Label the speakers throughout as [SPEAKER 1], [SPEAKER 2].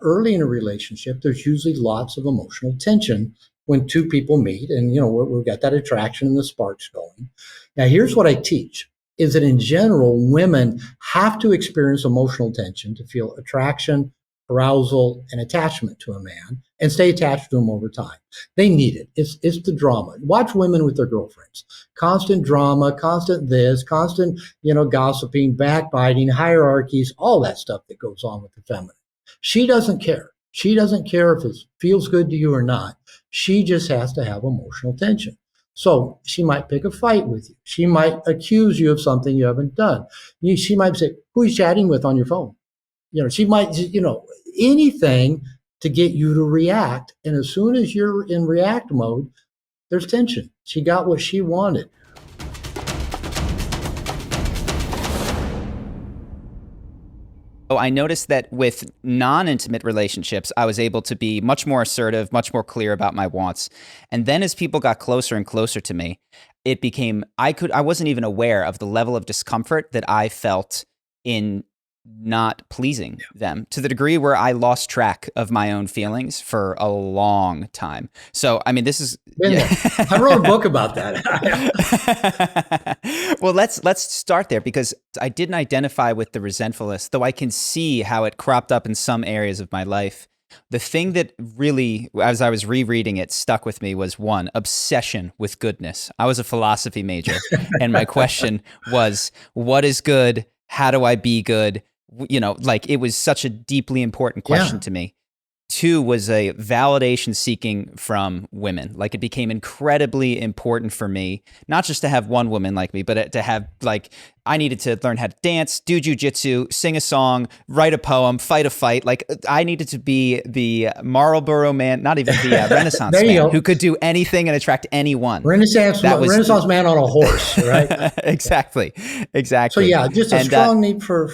[SPEAKER 1] early in a relationship, there's usually lots of emotional tension when two people meet, and we've got that attraction and the sparks going. Now, here's what I teach: is that in general, women have to experience emotional tension to feel attraction, arousal, and attachment to a man, and stay attached to him over time. They need it. It's the drama. Watch women with their girlfriends. Constant drama, constant this, constant, gossiping, backbiting, hierarchies, all that stuff that goes on with the feminine. She doesn't care. She doesn't care if it feels good to you or not. She just has to have emotional tension. So she might pick a fight with you. She might accuse you of something you haven't done. She might say, "Who are you chatting with on your phone?" She might, anything to get you to react. And as soon as you're in react mode, there's tension. She got what she wanted.
[SPEAKER 2] Oh, I noticed that with non-intimate relationships, I was able to be much more assertive, much more clear about my wants. And then as people got closer and closer to me, it became, I wasn't even aware of the level of discomfort that I felt in not pleasing them, to the degree where I lost track of my own feelings for a long time. So, I mean, this is,
[SPEAKER 1] I wrote a book about that.
[SPEAKER 2] Well, let's start there, because I didn't identify with the resentfulness, though I can see how it cropped up in some areas of my life. The thing that really, as I was rereading it, stuck with me was one, obsession with goodness. I was a philosophy major, and my question was, what is good? How do I be good? Like, it was such a deeply important question to me. Two was a validation seeking from women. Like, it became incredibly important for me, not just to have one woman like me, but to have, like, I needed to learn how to dance, do jujitsu, sing a song, write a poem, fight a fight. Like, I needed to be the Marlboro man, not even the Renaissance man, who could do anything and attract anyone.
[SPEAKER 1] Renaissance man on a horse, right?
[SPEAKER 2] Exactly.
[SPEAKER 1] So yeah, just a strong need for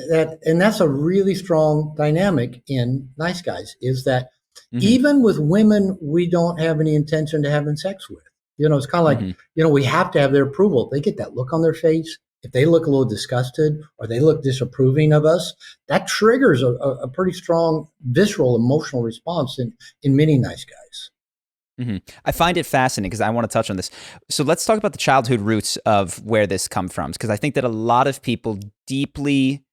[SPEAKER 1] that. And that's a really strong dynamic in nice guys, is that even with women we don't have any intention to having sex with. It's kind of like, we have to have their approval. They get that look on their face. If they look a little disgusted or they look disapproving of us, that triggers a pretty strong visceral emotional response in many nice guys.
[SPEAKER 2] I find it fascinating because I want to touch on this. So let's talk about the childhood roots of where this come from, because I think that a lot of people deeply,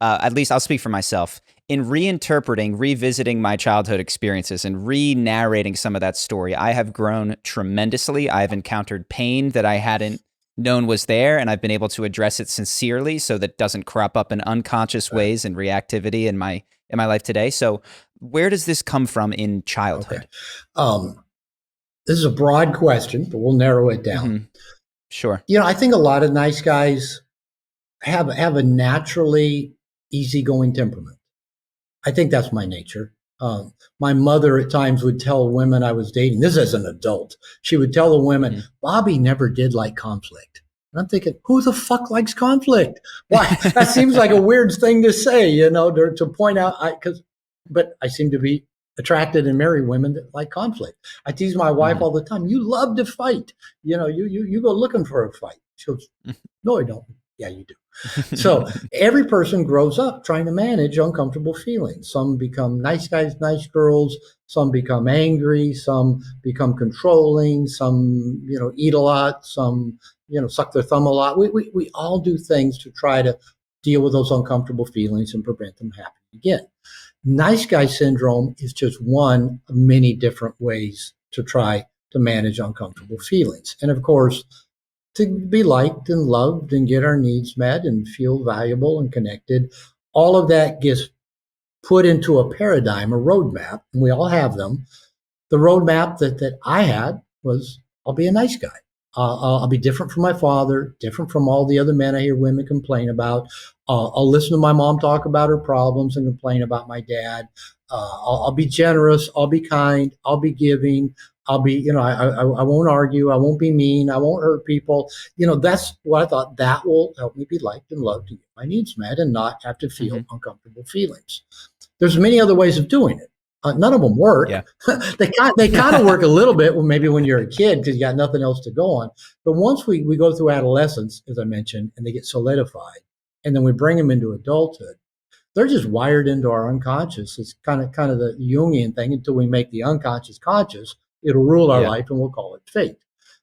[SPEAKER 2] at least I'll speak for myself, in reinterpreting, revisiting my childhood experiences and re-narrating some of that story, I have grown tremendously. I've encountered pain that I hadn't known was there, and I've been able to address it sincerely so that it doesn't crop up in unconscious ways and reactivity in my life today. So where does this come from in childhood?
[SPEAKER 1] Okay. This is a broad question, but we'll narrow it down.
[SPEAKER 2] Sure.
[SPEAKER 1] I think a lot of nice guys have a naturally easygoing temperament. I think that's my nature. My mother at times would tell women I was dating, this as an adult, she would tell the women, Bobby never did like conflict. And I'm thinking, who the fuck likes conflict? Why? That seems like a weird thing to say, to point out, but I seem to be attracted and marry women that like conflict. I tease my wife all the time, you love to fight. You go looking for a fight. She goes, no, I don't. Yeah, you do. So every person grows up trying to manage uncomfortable feelings. Some become nice guys, nice girls. Some become angry. Some become controlling. Some, eat a lot. Some, suck their thumb a lot. We all do things to try to deal with those uncomfortable feelings and prevent them happening again. Nice guy syndrome is just one of many different ways to try to manage uncomfortable feelings. And of course, to be liked and loved and get our needs met and feel valuable and connected, all of that gets put into a paradigm, a roadmap, and we all have them. The roadmap that I had was, I'll be a nice guy. I'll be different from my father, different from all the other men I hear women complain about. I'll listen to my mom talk about her problems and complain about my dad. I'll be generous. I'll be kind. I'll be giving. I'll be, I won't argue. I won't be mean. I won't hurt people. That's what I thought. That will help me be liked and loved and get my needs met and not have to feel uncomfortable feelings. There's many other ways of doing it. None of them work.
[SPEAKER 2] Yeah.
[SPEAKER 1] They kind of work a little bit maybe when you're a kid because you got nothing else to go on. But once we go through adolescence, as I mentioned, and they get solidified, and then we bring them into adulthood, they're just wired into our unconscious. It's kind of the Jungian thing. Until we make the unconscious conscious, it'll rule our
[SPEAKER 2] Yeah.
[SPEAKER 1] life, and we'll call it fate.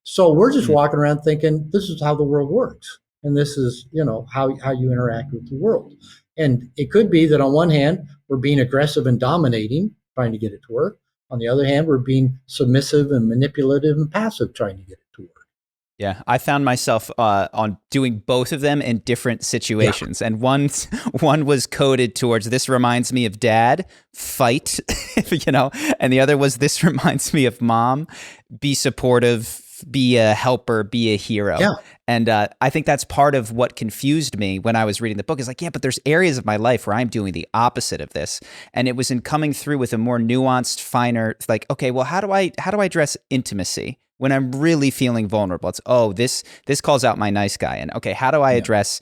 [SPEAKER 1] So we're just
[SPEAKER 2] Mm.
[SPEAKER 1] walking around thinking this is how the world works, and this is how you interact with the world. And it could be that on one hand we're being aggressive and dominating, trying to get it to work. On the other hand, we're being submissive and manipulative and passive, trying to get it to work.
[SPEAKER 2] Yeah, I found myself on doing both of them in different
[SPEAKER 1] Yeah.
[SPEAKER 2] situations, and one was coded towards this reminds me of dad, fight, and the other was this reminds me of mom, be supportive, be a helper, be a hero.
[SPEAKER 1] Yeah.
[SPEAKER 2] And I think that's part of what confused me when I was reading the book. Is like, yeah, but there's areas of my life where I'm doing the opposite of this, and it was in coming through with a more nuanced, finer, like, okay, well, how do I address intimacy when I'm really feeling vulnerable? It's, oh, this calls out my nice guy. And okay, how do I address,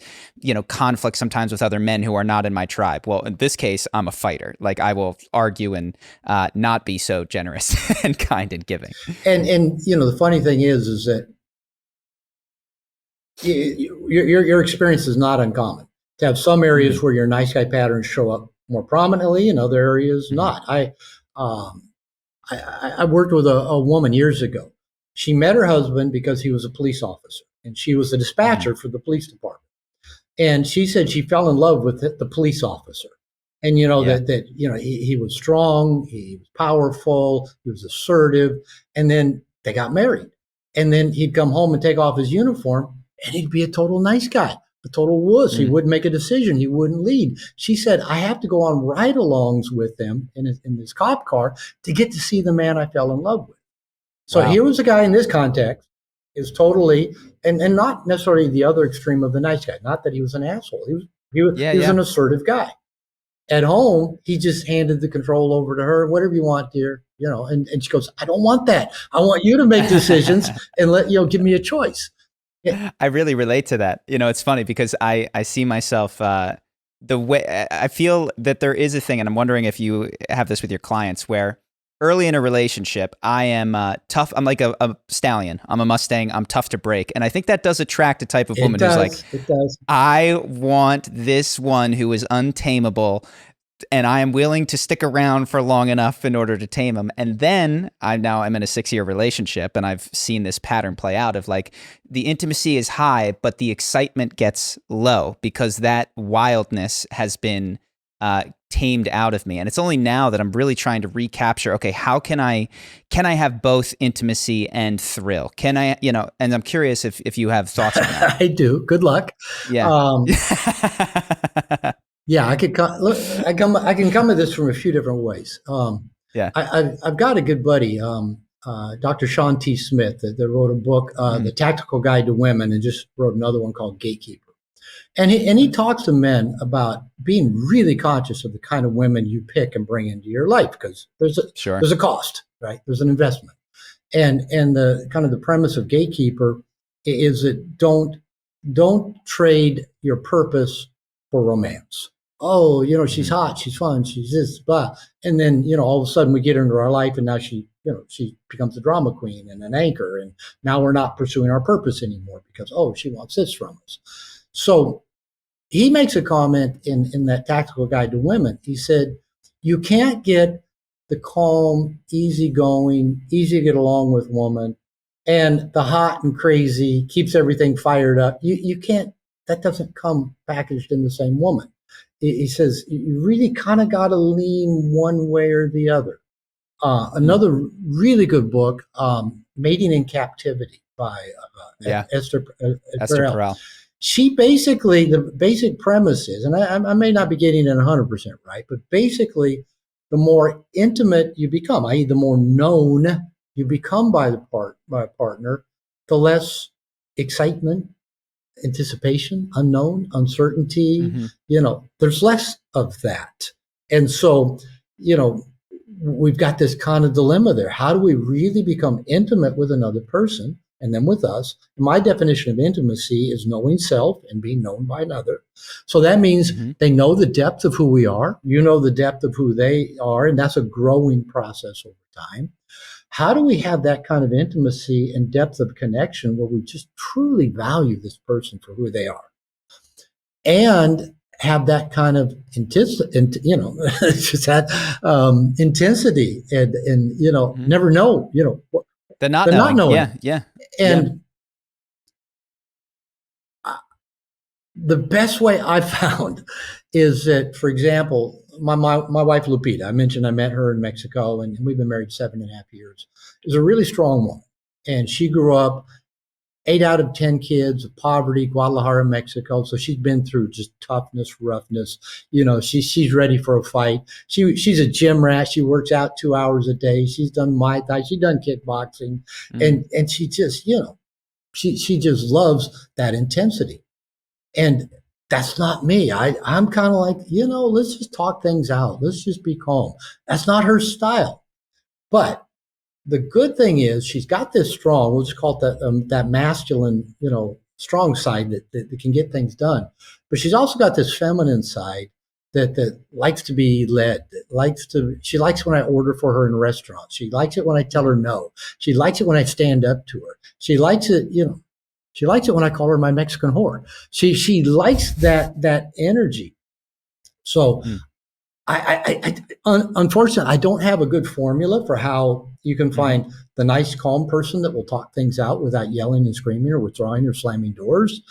[SPEAKER 2] conflict sometimes with other men who are not in my tribe? Well, in this case, I'm a fighter. Like, I will argue and not be so generous and kind and giving.
[SPEAKER 1] And the funny thing is that your experience is not uncommon. To have some areas where your nice guy patterns show up more prominently, and other areas not. I worked with a woman years ago. She met her husband because he was a police officer, and she was a dispatcher for the police department. And she said she fell in love with the police officer. And he was strong, he was powerful, he was assertive, and then they got married. And then he'd come home and take off his uniform, and he'd be a total nice guy, a total wuss. He wouldn't make a decision. He wouldn't lead. She said, I have to go on ride-alongs with him in his cop car to get to see the man I fell in love with. So Here was a guy in this context is totally, and not necessarily the other extreme of the nice guy. Not that he was an asshole. He was an assertive guy. At home, he just handed the control over to her. Whatever you want, dear. And she goes, I don't want that. I want you to make decisions and give me a choice.
[SPEAKER 2] Yeah. I really relate to that. It's funny because I see myself the way I feel that there is a thing, and I'm wondering if you have this with your clients, where early in a relationship, I am tough. I'm like a stallion. I'm a Mustang. I'm tough to break. And I think that does attract a type of woman who's like,
[SPEAKER 1] it does.
[SPEAKER 2] I want this one who is untamable, and I am willing to stick around for long enough in order to tame him. And then I'm in a 6-year relationship, and I've seen this pattern play out of like the intimacy is high, but the excitement gets low because that wildness has been tamed out of me. And it's only now that I'm really trying to recapture, okay, how can I have both intimacy and thrill? Can I, and I'm curious if you have thoughts on that.
[SPEAKER 1] I do. Good luck.
[SPEAKER 2] Yeah.
[SPEAKER 1] Yeah, I can come at this from a few different ways. I've got a good buddy, Dr. Sean T. Smith, that wrote a book, The Tactical Guide to Women, and just wrote another one called Gatekeeper. And he talks to men about being really conscious of the kind of women you pick and bring into your life, because there's a cost, right? There's an investment. And the kind of the premise of Gatekeeper is that don't trade your purpose for romance. Oh, she's hot, she's fun, she's this, blah. And then, all of a sudden we get her into our life, and now she becomes a drama queen and an anchor. And now we're not pursuing our purpose anymore because, she wants this from us. So he makes a comment in that Tactical Guide to Women. He said, you can't get the calm, easygoing, easy to get along with woman and the hot and crazy, keeps everything fired up. You can't, that doesn't come packaged in the same woman. He says, you really kind of got to lean one way or the other. Another really good book, Mating in Captivity by Esther Perel. She basically, the basic premise is, and I may not be getting it 100% right, but basically the more intimate you become, i.e. the more known you become by a partner, the less excitement, anticipation, unknown, uncertainty, there's less of that. And so, we've got this kind of dilemma there. How do we really become intimate with another person and then with us? And my definition of intimacy is knowing self and being known by another. So that means they know the depth of who we are. You know the depth of who they are, and that's a growing process over time. How do we have that kind of intimacy and depth of connection where we just truly value this person for who they are? And have that kind of intensity, just that intensity, and
[SPEAKER 2] Mhm.
[SPEAKER 1] never know,
[SPEAKER 2] The not
[SPEAKER 1] the not
[SPEAKER 2] knowing.
[SPEAKER 1] knowing.
[SPEAKER 2] Yeah, yeah, yeah.
[SPEAKER 1] And the best way I found is that, for example, my wife Lupita, I mentioned I met her in Mexico, and we've been married 7.5 years, is a really strong woman. And she grew up 8 out of 10 kids of poverty, Guadalajara, Mexico. So she's been through just toughness, roughness. She's ready for a fight. She's a gym rat. She works out 2 hours a day. She's done Muay Thai. She's done kickboxing,
[SPEAKER 2] Mm,
[SPEAKER 1] and she just she just loves that intensity. And that's not me. I'm kind of like, let's just talk things out. Let's just be calm. That's not her style. But the good thing is she's got this strong, we'll just call it that masculine, strong side that can get things done. But she's also got this feminine side that likes to be led, she likes when I order for her in restaurants. She likes it when I tell her
[SPEAKER 2] mm,
[SPEAKER 1] no. She likes it when I stand up to her. She likes it, she likes it when I call her my Mexican whore. She likes that energy. So
[SPEAKER 2] mm,
[SPEAKER 1] unfortunately, I don't have a good formula for how you can
[SPEAKER 2] mhm,
[SPEAKER 1] find the nice, calm person that will talk things out without yelling and screaming or withdrawing or slamming doors,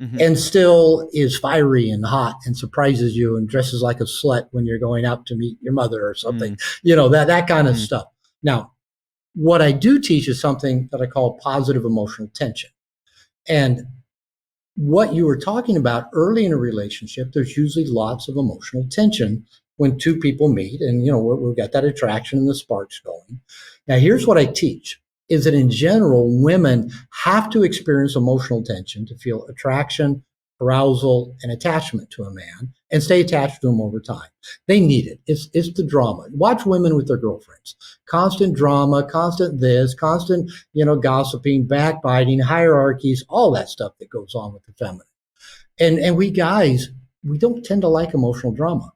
[SPEAKER 2] mhm.
[SPEAKER 1] and still is fiery and hot and surprises you and dresses like a slut when you're going out to meet your mother or something.
[SPEAKER 2] Mm,
[SPEAKER 1] That kind of
[SPEAKER 2] mm,
[SPEAKER 1] stuff. Now, what I do teach is something that I call positive emotional tension. And what you were talking about early in a relationship, there's usually lots of emotional tension when two people meet, and we've got that attraction and the sparks going. Now, here's what I teach: is that in general, women have to experience emotional tension to feel attraction, arousal, and attachment to a man, and stay attached to him over time. They need it. It's the drama. Watch women with their girlfriends. Constant drama, constant this, constant gossiping, backbiting, hierarchies, all that stuff that goes on with the feminine. And we guys, we don't tend to like emotional drama.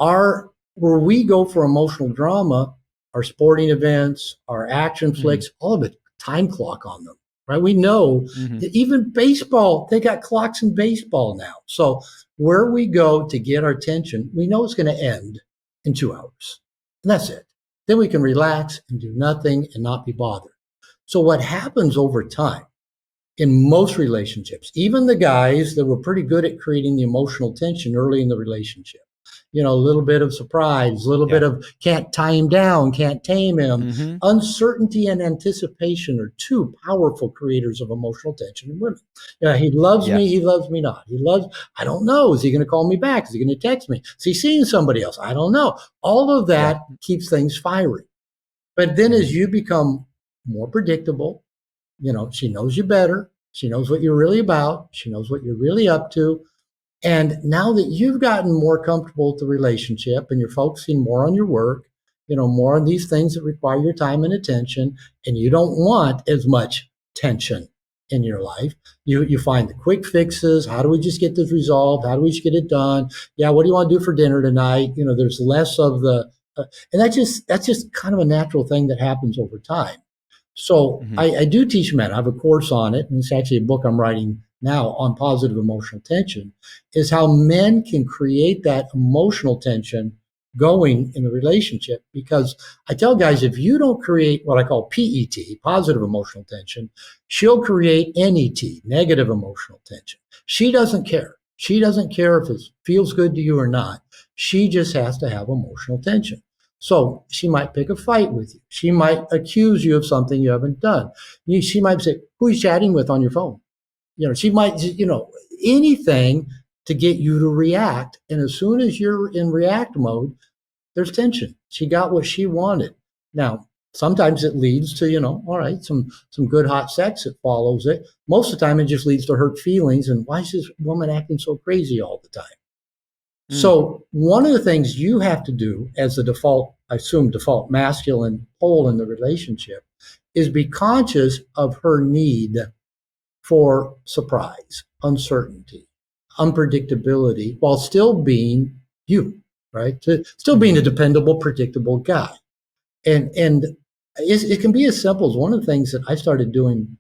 [SPEAKER 1] Our Where we go for emotional drama, our sporting events, our action
[SPEAKER 2] mhm,
[SPEAKER 1] flicks, all of it, time clock on them, right? We know
[SPEAKER 2] mhm.
[SPEAKER 1] that even baseball, they got clocks in baseball now. So where we go to get our attention, we know it's going to end in 2 hours. And that's it. Then we can relax and do nothing and not be bothered. So what happens over time in most relationships, even the guys that were pretty good at creating the emotional tension early in the relationship, a little bit of surprise, a little bit
[SPEAKER 2] Yeah.
[SPEAKER 1] of can't tie him down, can't tame him.
[SPEAKER 2] Mhm.
[SPEAKER 1] Uncertainty and anticipation are two powerful creators of emotional tension in women. Yeah, he loves
[SPEAKER 2] Yeah.
[SPEAKER 1] me, he loves me not. I don't know. Is he going to call me back? Is he going to text me? Is he seeing somebody else? I don't know. All of
[SPEAKER 2] Yeah.
[SPEAKER 1] that keeps things fiery. But then as
[SPEAKER 2] Mhm,
[SPEAKER 1] you become more predictable, she knows you better. She knows what you're really about. She knows what you're really up to. And now that you've gotten more comfortable with the relationship and you're focusing more on your work, more on these things that require your time and attention, and you don't want as much tension in your life, you find the quick fixes. How do we just get this resolved? How do we just get it done? Yeah, what do you want to do for dinner tonight? There's less of the, and that's just kind of a natural thing that happens over time. So
[SPEAKER 2] mhm,
[SPEAKER 1] I do teach men. I have a course on it, and it's actually a book I'm writing now on positive emotional tension, is how men can create that emotional tension going in the relationship. Because I tell guys, if you don't create what I call PET, positive emotional tension, she'll create NET, negative emotional tension. She doesn't care. She doesn't care if it feels good to you or not. She just has to have emotional tension. So she might pick a fight with you. She might accuse you of something you haven't done. She might say, "Who are you chatting with on your phone?" She might, anything to get you to react. And as soon as you're in react mode, there's tension. She got what she wanted. Now, sometimes it leads to, all right, some good hot sex that follows it. Most of the time, it just leads to hurt feelings. And why is this woman acting so crazy all the time?
[SPEAKER 2] mm,
[SPEAKER 1] So one of the things you have to do as the default, I assume default masculine pole in the relationship, is be conscious of her need for surprise, uncertainty, unpredictability, while still being you, right? Still being a
[SPEAKER 2] mhm,
[SPEAKER 1] dependable, predictable guy. And it can be as simple as one of the things that I started doing,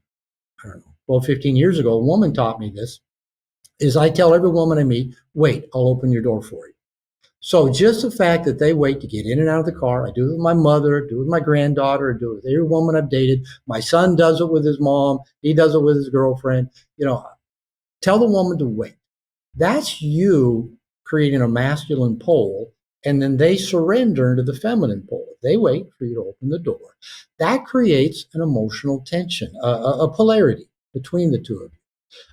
[SPEAKER 1] I don't know, 12, 15 years ago. A woman taught me this. is I tell every woman I meet, wait, I'll open your door for you. So just the fact that they wait to get in and out of the car, I do it with my mother, do it with my granddaughter, I do it with every woman I've dated. My son does it with his mom. He does it with his girlfriend. Tell the woman to wait. That's you creating a masculine pole, and then they surrender to the feminine pole. They wait for you to open the door. That creates an emotional tension, a polarity between the two of you.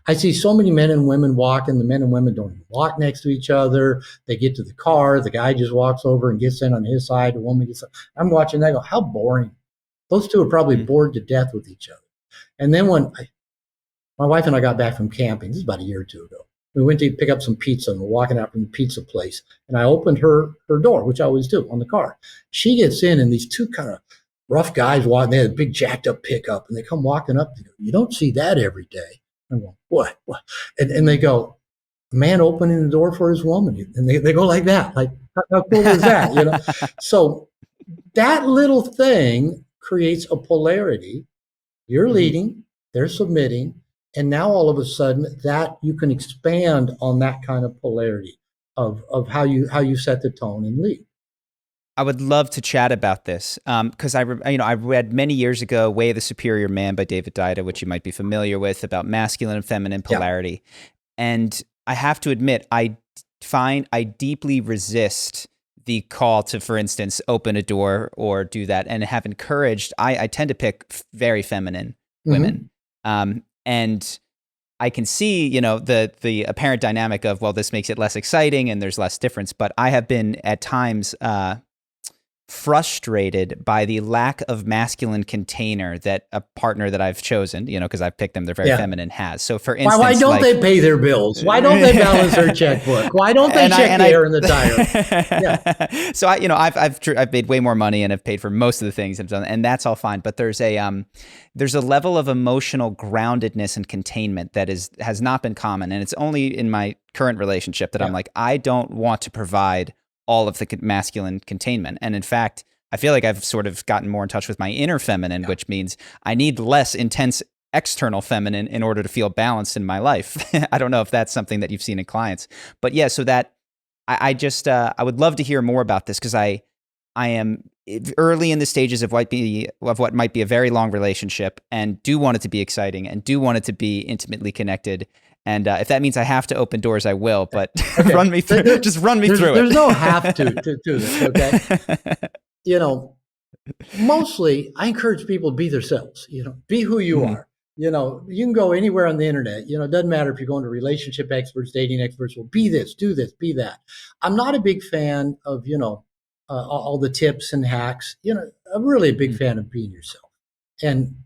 [SPEAKER 1] I see so many men and women walking. The men and women don't even walk next to each other. They get to the car. The guy just walks over and gets in on his side. The woman gets. I'm watching that. I go, how boring. Those two are probably bored to death with each other. And then my wife and I got back from camping, this is about a year or two ago. We went to pick up some pizza and we're walking out from the pizza place. And I opened her door, which I always do on the car. She gets in and these two kind of rough guys walking, they had a big jacked up pickup and they come walking up. They go, you don't see that every day. I go, what? And they go, a man opening the door for his woman. And they go like that. Like, how cool is that? So that little thing creates a polarity. You're leading, they're submitting. And now all of a sudden that you can expand on that kind of polarity of how you set the tone and lead.
[SPEAKER 2] I would love to chat about this because I read many years ago "Way of the Superior Man" by David Deida, which you might be familiar with, about masculine and feminine polarity. Yeah. And I have to admit, I deeply resist the call to, for instance, open a door or do that, and have encouraged. I tend to pick very feminine women, and I can see, the apparent dynamic of, well, this makes it less exciting and there's less difference. But I have been at times frustrated by the lack of masculine container that a partner that I've chosen, because I've picked them, they're very feminine, has. So for instance,
[SPEAKER 1] why don't they pay their bills? Why don't they balance their checkbook? Why don't they check the air in the tire?
[SPEAKER 2] Yeah. So I've made way more money and have paid for most of the things I've done, and that's all fine. But there's a level of emotional groundedness and containment that has not been common, and it's only in my current relationship that I'm like, I don't want to provide all of the masculine containment. And in fact, I feel like I've sort of gotten more in touch with my inner feminine, which means I need less intense external feminine in order to feel balanced in my life. I don't know if that's something that you've seen in clients, but yeah, so that I would love to hear more about this, because I am early in the stages of what might be a very long relationship, and do want it to be exciting and do want it to be intimately connected. And if that means I have to open doors, I will. But run me through it.
[SPEAKER 1] There's no have to do this, okay? Mostly I encourage people to be themselves. Be who you are. You can go anywhere on the internet. It doesn't matter if you're going to relationship experts, dating experts. Well, be this, do this, be that. I'm not a big fan of all the tips and hacks. I'm really a big fan of being yourself. And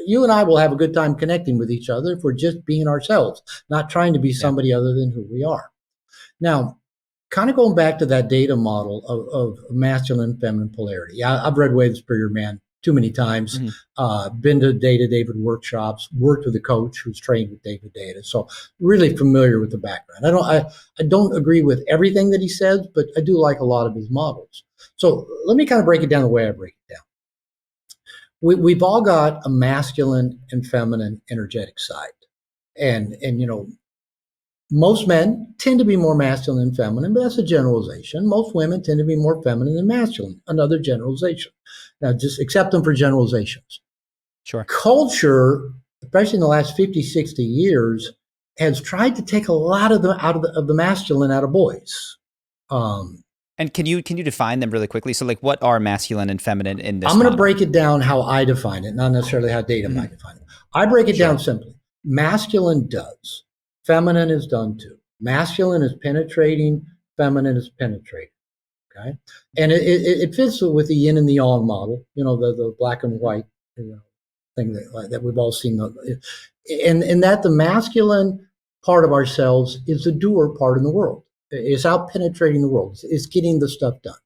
[SPEAKER 1] you and I will have a good time connecting with each other if we're just being ourselves, not trying to be somebody other than who we are. Now, kind of going back to that data model of masculine and feminine polarity. I've read Way of the Superior Man too many times, been to David workshops, worked with a coach who's trained with David Deida. So really familiar with the background. I don't agree with everything that he says, but I do like a lot of his models. So let me kind of break it down the way I break it down. We've all got a masculine and feminine energetic side. And most men tend to be more masculine than feminine, but that's a generalization. Most women tend to be more feminine than masculine, another generalization. Now, just accept them for generalizations.
[SPEAKER 2] Sure.
[SPEAKER 1] Culture, especially in the last 50, 60 years, has tried to take a lot of the masculine out of boys.
[SPEAKER 2] And can you define them really quickly? So, like, what are masculine and feminine in this?
[SPEAKER 1] I'm going to break it down how I define it, not necessarily how Deida might define it. I break it down simply. Masculine does. Feminine is done too. Masculine is penetrating. Feminine is penetrating. Okay, and it fits with the yin and the yang model. The black and white thing that we've all seen. And that the masculine part of ourselves is the doer part in the world. It's out penetrating the world. It's getting the stuff done.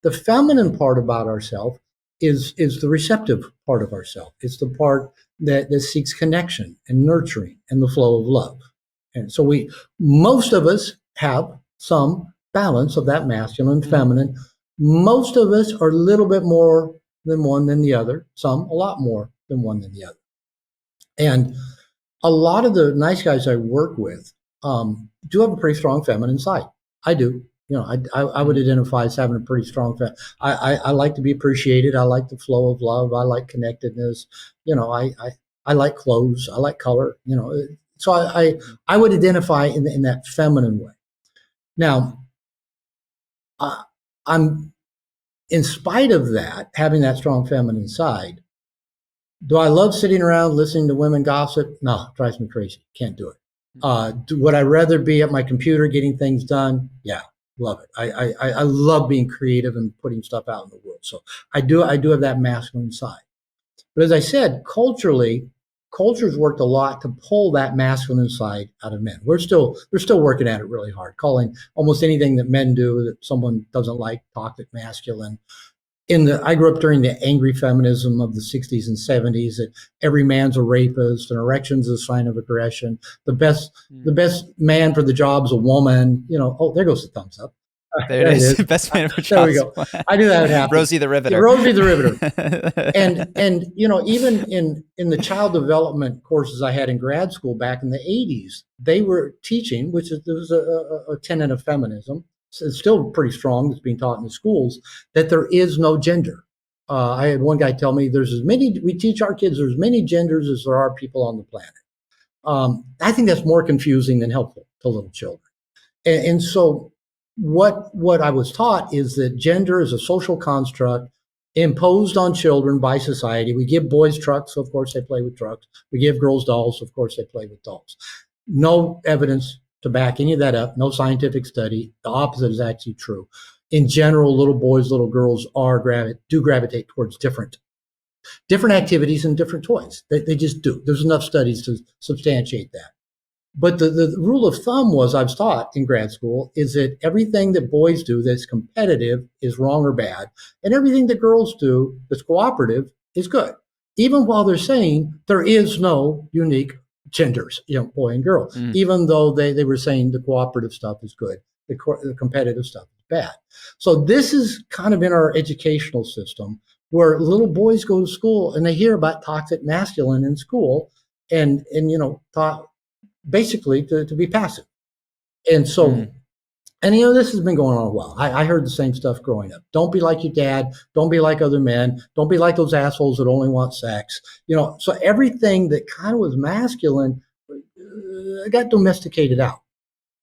[SPEAKER 1] The feminine part about ourselves is the receptive part of ourselves. It's the part that seeks connection and nurturing and the flow of love. And so most of us have some balance of that masculine and feminine. Most of us are a little bit more than one than the other. Some a lot more than one than the other. And a lot of the nice guys I work with do have a pretty strong feminine side. I do. You know, I would
[SPEAKER 2] Mhm.
[SPEAKER 1] identify as having a pretty strong. I like to be appreciated. I like the flow of love. I like connectedness. You know, I like clothes. I like color. You know, so
[SPEAKER 2] Mhm.
[SPEAKER 1] I would identify in that feminine way. Now, I, I'm in spite of that, having that strong feminine side. Do I love sitting around listening to women gossip? No, it drives me crazy. Can't do it. Would I rather be at my computer getting things done? Yeah, love it. I love being creative and putting stuff out in the world. So I do have that masculine side. But as I said, culture's worked a lot to pull that masculine side out of men. They're still working at it really hard, calling almost anything that men do that someone doesn't like toxic masculine. I grew up during the angry feminism of the 60s and 70s that every man's a rapist, an erection's a sign of aggression. The best the
[SPEAKER 2] Mhm.
[SPEAKER 1] best man for the job's a woman. You know, oh, there goes the thumbs up.
[SPEAKER 2] There it
[SPEAKER 1] There it
[SPEAKER 2] is.
[SPEAKER 1] is.
[SPEAKER 2] Best man for
[SPEAKER 1] There we
[SPEAKER 2] jobs.
[SPEAKER 1] go. I knew that would happen.
[SPEAKER 2] Rosie the Riveter.
[SPEAKER 1] Rosie the Riveter. And you know, even in the child development courses I had in grad school back in the 80s, they were teaching, which is there was a tenet of feminism. So it's still pretty strong. It's being taught in the schools that there is no gender. I had one guy tell me there's as many. We teach our kids there's as many genders as there are people on the planet. I think that's more confusing than helpful to little children. And so what I was taught is that gender is a social construct imposed on children by society. We give boys trucks, so of course they play with trucks. We give girls dolls, so of course they play with dolls. No evidence to back any of that up, no scientific study. The opposite is actually true. In general, little boys, little girls do gravitate towards different activities and different toys. They just do. There's enough studies to substantiate that. But the rule of thumb was I was taught in grad school is that everything that boys do that's competitive is wrong or bad, and everything that girls do that's cooperative is good. Even while they're saying there is no unique genders, you know, boy and girl,
[SPEAKER 2] Mm.
[SPEAKER 1] even though they were saying the cooperative stuff is good, the competitive stuff is bad. So this is kind of in our educational system where little boys go to school and they hear about toxic masculine in school and you know basically to be passive. And so,
[SPEAKER 2] Mm.
[SPEAKER 1] and you know, this has been going on a while. I heard the same stuff growing up. Don't be like your dad. Don't be like other men. Don't be like those assholes that only want sex. You know, so everything that kind of was masculine got domesticated out.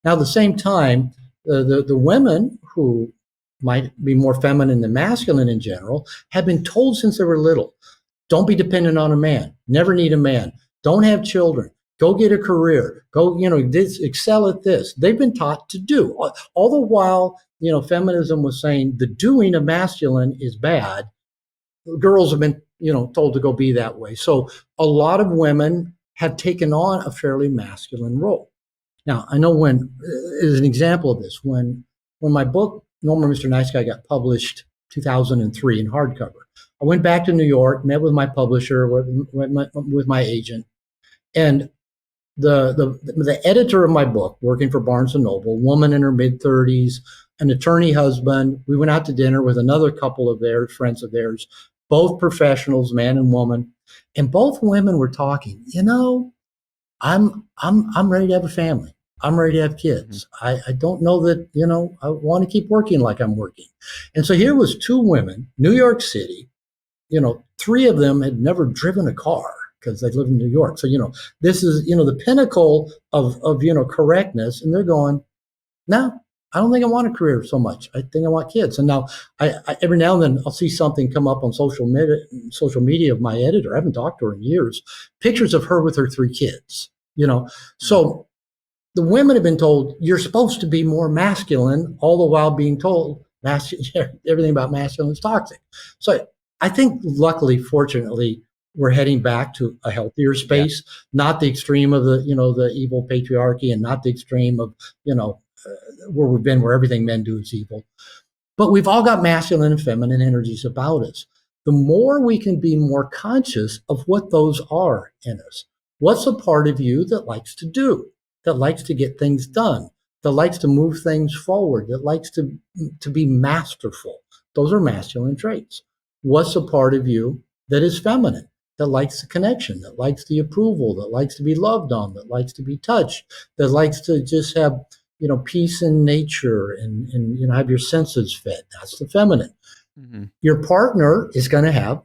[SPEAKER 1] Now, at the same time, the women who might be more feminine than masculine in general have been told since they were little, don't be dependent on a man. Never need a man. Don't have children. Go get a career. Go, you know, excel at this. They've been taught to do. All the while, you know, feminism was saying the doing of masculine is bad. Girls have been, you know, told to go be that way. So a lot of women have taken on a fairly masculine role. Now, I know as an example of this, when my book Norman Mr. Nice Guy got published 2003 in hardcover, I went back to New York, met with my publisher, with my agent, and the editor of my book, working for Barnes and Noble, woman in her mid-30s, an attorney husband. We went out to dinner with another couple of theirs, friends of theirs, both professionals, man and woman, and both women were talking. You know, I'm ready to have a family. I'm ready to have
[SPEAKER 2] Mhm.
[SPEAKER 1] kids. I don't know that, you know, I want to keep working like I'm working. And so here was two women, New York City, you know, three of them had never driven a car because they live in New York. So, you know, this is, you know, the pinnacle of, you know, correctness. And they're going, no, I don't think I want a career so much. I think I want kids. And now every now and then I'll see something come up on social media of my editor. I haven't talked to her in years. Pictures of her with her three kids, you know.
[SPEAKER 2] Mm.
[SPEAKER 1] So the women have been told you're supposed to be more masculine, all the while being told everything about masculine is toxic. So I think, luckily, fortunately, we're heading back to a healthier
[SPEAKER 2] Yeah.
[SPEAKER 1] space, not the extreme of the, you know, the evil patriarchy, and not the extreme of, you know, where we've been, where everything men do is evil. But we've all got masculine and feminine energies about us. The more we can be more conscious of what those are in us. What's a part of you that likes to do, that likes to get things done, that likes to move things forward, that likes to be masterful? Those are masculine traits. What's a part of you that is feminine? that likes the connection, that likes the approval, that likes to be loved on, that likes to be touched, that likes to just have, peace in nature and have your senses fed. That's the feminine.
[SPEAKER 2] Mm-hmm.
[SPEAKER 1] Your partner is going to have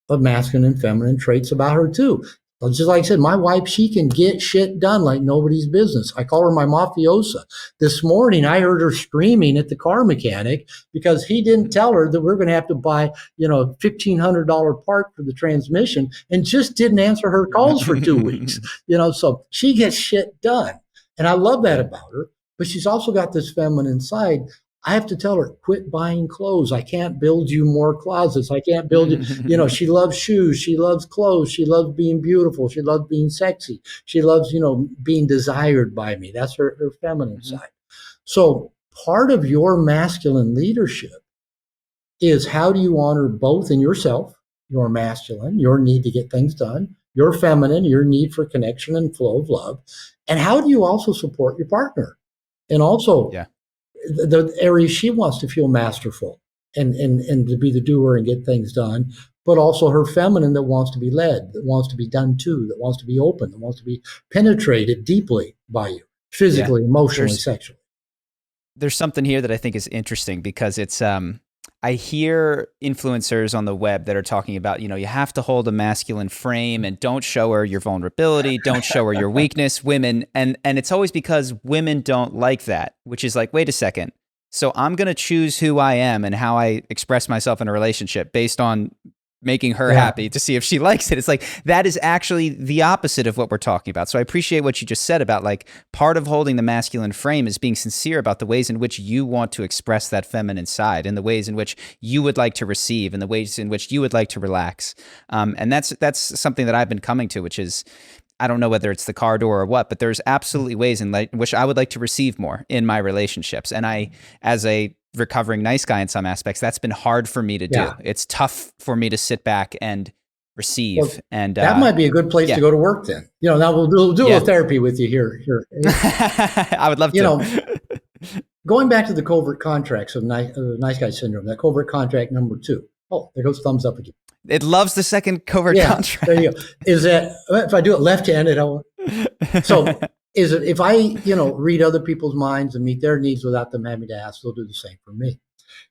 [SPEAKER 1] of masculine and feminine traits about her too. Just like I said, my wife, she can get shit done like nobody's business. I call her my mafiosa. This morning, I heard her screaming at the car mechanic because he didn't tell her that we're going to have to buy, $1,500 part for the transmission, and just didn't answer her calls for 2 weeks. So she gets shit done. And I love that about her. But she's also got this feminine side. I have to tell her, quit buying clothes. I can't build you more closets. I can't build you. She loves shoes. She loves clothes. She loves being beautiful. She loves being sexy. She loves, being desired by me. That's her feminine side. So part of your masculine leadership is how do you honor both in yourself, your masculine, your need to get things done, your feminine, your need for connection and flow of love, and how do you also support your partner? And also, the area she wants to feel masterful and to be the doer and get things done, but also her feminine that wants to be led, that wants to be done to, that wants to be open, that wants to be penetrated deeply by you, physically, emotionally, sexually.
[SPEAKER 2] There's something here that I think is interesting because it's, I hear influencers on the web that are talking about, you have to hold a masculine frame and don't show her your vulnerability, don't show her your weakness, women. And it's always because women don't like that, which is like, wait a second. So I'm going to choose who I am and how I express myself in a relationship based on making her happy to see if she likes it. It's like, that is actually the opposite of what we're talking about. So I appreciate what you just said about like part of holding the masculine frame is being sincere about the ways in which you want to express that feminine side and the ways in which you would like to receive and the ways in which you would like to relax. And that's something that I've been coming to, which is, I don't know whether it's the car door or what, but there's absolutely ways in which I would like to receive more in my relationships. And I, as a recovering nice guy in some aspects, that's been hard for me to do. It's tough for me to sit back and receive. Well, and
[SPEAKER 1] that might be a good place to go to work then. Now we'll do a little therapy with you here.
[SPEAKER 2] I would love to.
[SPEAKER 1] Going back to the covert contracts of nice guy syndrome, that covert contract number 2. Oh, there goes thumbs up again.
[SPEAKER 2] It loves the second covert contract.
[SPEAKER 1] There you go. Is that if I do it left-handed, so is it if I, read other people's minds and meet their needs without them having to ask, they'll do the same for me.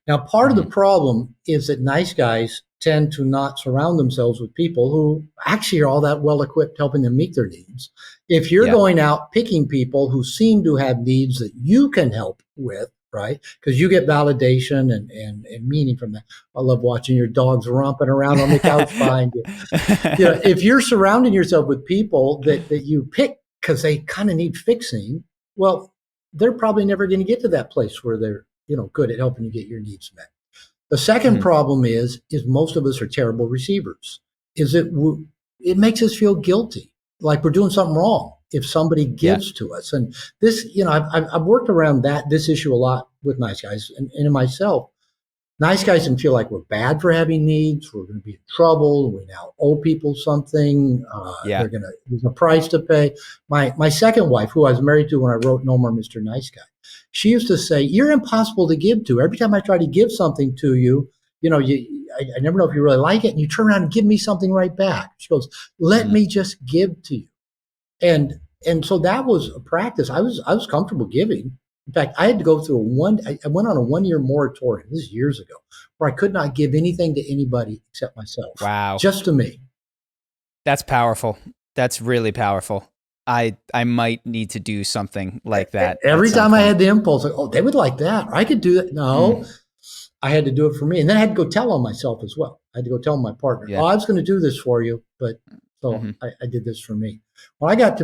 [SPEAKER 1] Now, part of the problem is that nice guys tend to not surround themselves with people who actually are all that well equipped helping them meet their needs. If you're going out picking people who seem to have needs that you can help with, right? Because you get validation and meaning from that. I love watching your dogs romping around on the couch behind you. If you're surrounding yourself with people that you pick because they kind of need fixing, well, they're probably never going to get to that place where they're, good at helping you get your needs met. The second problem is most of us are terrible receivers. It makes us feel guilty, like we're doing something wrong if somebody gives to us. And this, I've worked around this issue a lot with nice guys and in myself. Nice guys can feel like we're bad for having needs. We're going to be in trouble. We now owe people something. There's a price to pay. My second wife, who I was married to when I wrote No More Mr. Nice Guy, she used to say, "You're impossible to give to. Every time I try to give something to you, I never know if you really like it, and you turn around and give me something right back." She goes, "Let me just give to you." And so that was a practice. I was comfortable giving. In fact, I had to go through I went on a 1-year moratorium, this is years ago, where I could not give anything to anybody except myself.
[SPEAKER 2] Wow.
[SPEAKER 1] Just to me.
[SPEAKER 2] That's powerful. That's really powerful. I might need to do something like that.
[SPEAKER 1] Every time I had the impulse, like, oh, they would like that. Or I could do that. No, I had to do it for me. And then I had to go tell on myself as well. I had to go tell my partner, I was going to do this for you, but so I did this for me. When I got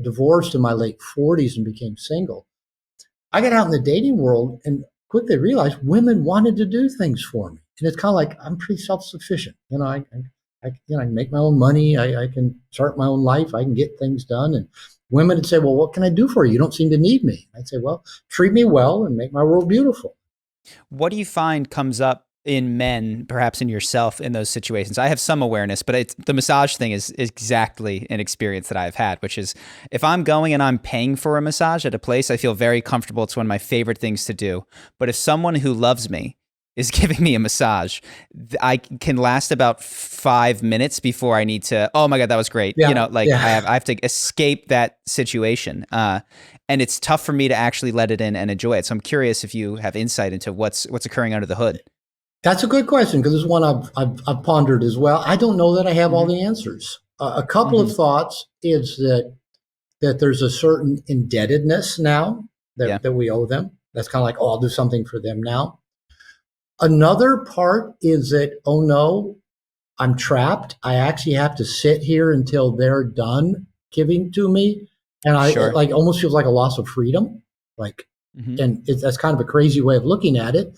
[SPEAKER 1] divorced in my late 40s and became single, I got out in the dating world and quickly realized women wanted to do things for me. And it's kind of like, I'm pretty self-sufficient. I can make my own money. I can start my own life. I can get things done. And women would say, well, what can I do for you? You don't seem to need me. I'd say, well, treat me well and make my world beautiful.
[SPEAKER 2] What do you find comes up in men, perhaps in yourself, in those situations? I have some awareness, but the massage thing is exactly an experience that I've had, which is if I'm going and I'm paying for a massage at a place, I feel very comfortable. It's one of my favorite things to do. But if someone who loves me is giving me a massage, I can last about 5 minutes before I need to, oh my God, that was great. You
[SPEAKER 1] Yeah,
[SPEAKER 2] know, like
[SPEAKER 1] yeah.
[SPEAKER 2] I have to escape that situation. And it's tough for me to actually let it in and enjoy it. So I'm curious if you have insight into what's occurring under the hood.
[SPEAKER 1] That's a good question because it's one I've pondered as well. I don't know that I have all
[SPEAKER 2] Mm-hmm.
[SPEAKER 1] the answers. A couple
[SPEAKER 2] Mm-hmm.
[SPEAKER 1] of thoughts is that there's a certain indebtedness now
[SPEAKER 2] Yeah.
[SPEAKER 1] that we owe them. That's kind of like, oh, I'll do something for them now. Another part is that, oh no, I'm trapped. I actually have to sit here until they're done giving to me. And it
[SPEAKER 2] Sure.
[SPEAKER 1] like almost feels like a loss of freedom. Like,
[SPEAKER 2] Mm-hmm.
[SPEAKER 1] and that's kind of a crazy way of looking at it.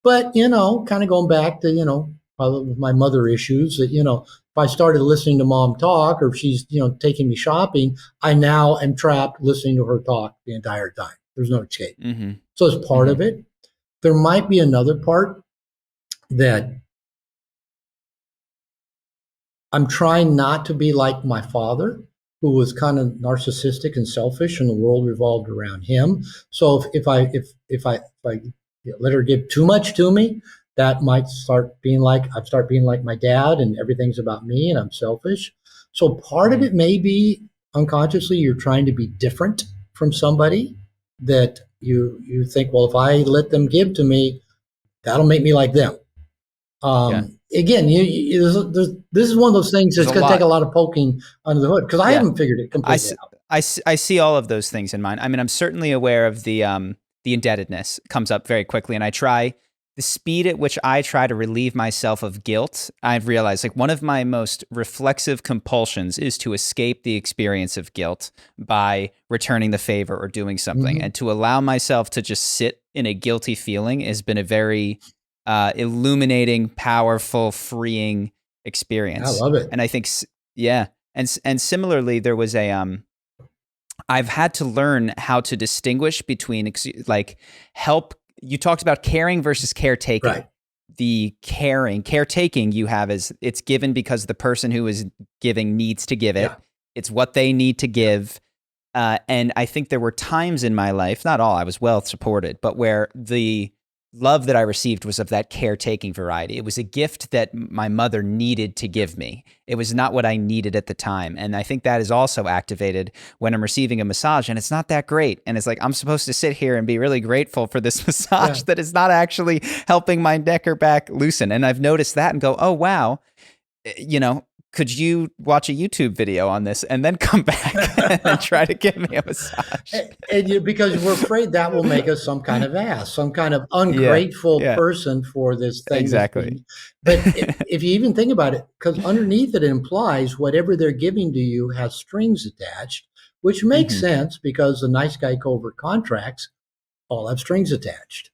[SPEAKER 1] But, kind of going back to, probably my mother issues that, if I started listening to mom talk or if she's, taking me shopping, I now am trapped listening to her talk the entire time. There's no escape.
[SPEAKER 2] Mm-hmm.
[SPEAKER 1] So it's part
[SPEAKER 2] Mm-hmm.
[SPEAKER 1] of it. There might be another part that I'm trying not to be like my father, who was kind of narcissistic and selfish, and the world revolved around him. So if I let her give too much to me, that might start being like my dad, and everything's about me, and I'm selfish. So part of
[SPEAKER 2] Mm-hmm.
[SPEAKER 1] it may be unconsciously you're trying to be different from somebody that you think, well, if I let them give to me, that'll make me like them.
[SPEAKER 2] Yeah.
[SPEAKER 1] Again, this is one of those things
[SPEAKER 2] There's
[SPEAKER 1] that's
[SPEAKER 2] a
[SPEAKER 1] going to take
[SPEAKER 2] lot.
[SPEAKER 1] a lot of poking under the hood because I
[SPEAKER 2] Yeah.
[SPEAKER 1] haven't figured it
[SPEAKER 2] I,
[SPEAKER 1] completely
[SPEAKER 2] s-
[SPEAKER 1] out.
[SPEAKER 2] I see all of those things in mind. I mean, I'm certainly aware of the indebtedness comes up very quickly, and I try the speed at which I try to relieve myself of guilt. I've realized like one of my most reflexive compulsions is to escape the experience of guilt by returning the favor or doing something,
[SPEAKER 1] Hmm.
[SPEAKER 2] and to allow myself to just sit in a guilty feeling has been a very illuminating, powerful, freeing
[SPEAKER 1] I
[SPEAKER 2] experience.
[SPEAKER 1] love it.
[SPEAKER 2] And I think, yeah, and similarly, there was a I've had to learn how to distinguish between like help. You talked about caring versus caretaking.
[SPEAKER 1] Right.
[SPEAKER 2] The caretaking you have is it's given because the person who is giving needs to give
[SPEAKER 1] Yeah.
[SPEAKER 2] it. It's what they need to
[SPEAKER 1] Yeah.
[SPEAKER 2] give. And I think there were times in my life, not all, I was well supported, but where the love that I received was of that caretaking variety. It was a gift that my mother needed to give me. It was not what I needed at the time. And I think that is also activated when I'm receiving a massage and it's not that great. And it's like, I'm supposed to sit here and be really grateful for this
[SPEAKER 1] Yeah.
[SPEAKER 2] massage that is not actually helping my neck or back loosen. And I've noticed that and go, oh, wow, you know, could you watch a YouTube video on this and then come back and try to give me a massage?
[SPEAKER 1] Because we're afraid that will make us some kind of ass, some kind of
[SPEAKER 2] Yeah,
[SPEAKER 1] ungrateful
[SPEAKER 2] yeah,
[SPEAKER 1] person for this thing that's
[SPEAKER 2] exactly.
[SPEAKER 1] being. But if you even think about it, because underneath it implies whatever they're giving to you has strings attached, which makes
[SPEAKER 2] Hmm.
[SPEAKER 1] sense because the nice guy covert contracts all have strings attached.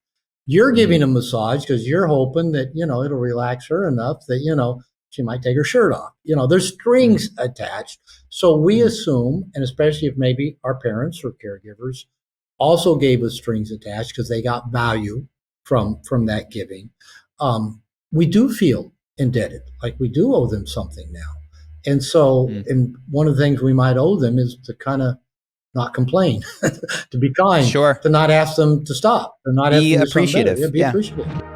[SPEAKER 1] You're
[SPEAKER 2] Hmm.
[SPEAKER 1] giving a massage because you're hoping that, it'll relax her enough that, she might take her shirt off. There's
[SPEAKER 2] Hmm.
[SPEAKER 1] strings attached. So we
[SPEAKER 2] Hmm.
[SPEAKER 1] assume, and especially if maybe our parents or caregivers also gave us strings attached because they got value from that giving. We do feel indebted, like we do owe them something now. And so,
[SPEAKER 2] Hmm.
[SPEAKER 1] and one of the things we might owe them is to kind of not complain, to be kind,
[SPEAKER 2] Sure.
[SPEAKER 1] to not ask them to stop, to not ask
[SPEAKER 2] Be
[SPEAKER 1] them to do something better. Yeah,
[SPEAKER 2] appreciative.
[SPEAKER 1] be
[SPEAKER 2] Yeah.
[SPEAKER 1] appreciative.